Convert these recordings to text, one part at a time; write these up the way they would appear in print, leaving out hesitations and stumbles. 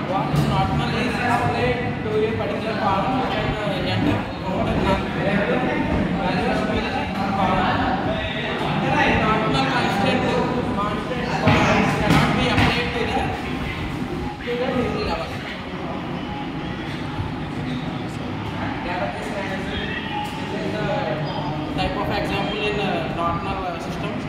Once normal is displayed to a particular column, you can enter values will column. Normal constant columns cannot be applied to the table level. This is the type of example in normal systems.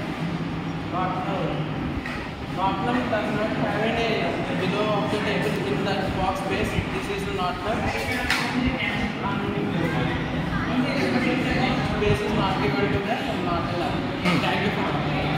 Normal does not have a below of the table in the box space. This is not the space is not equal to the normal. Thank you.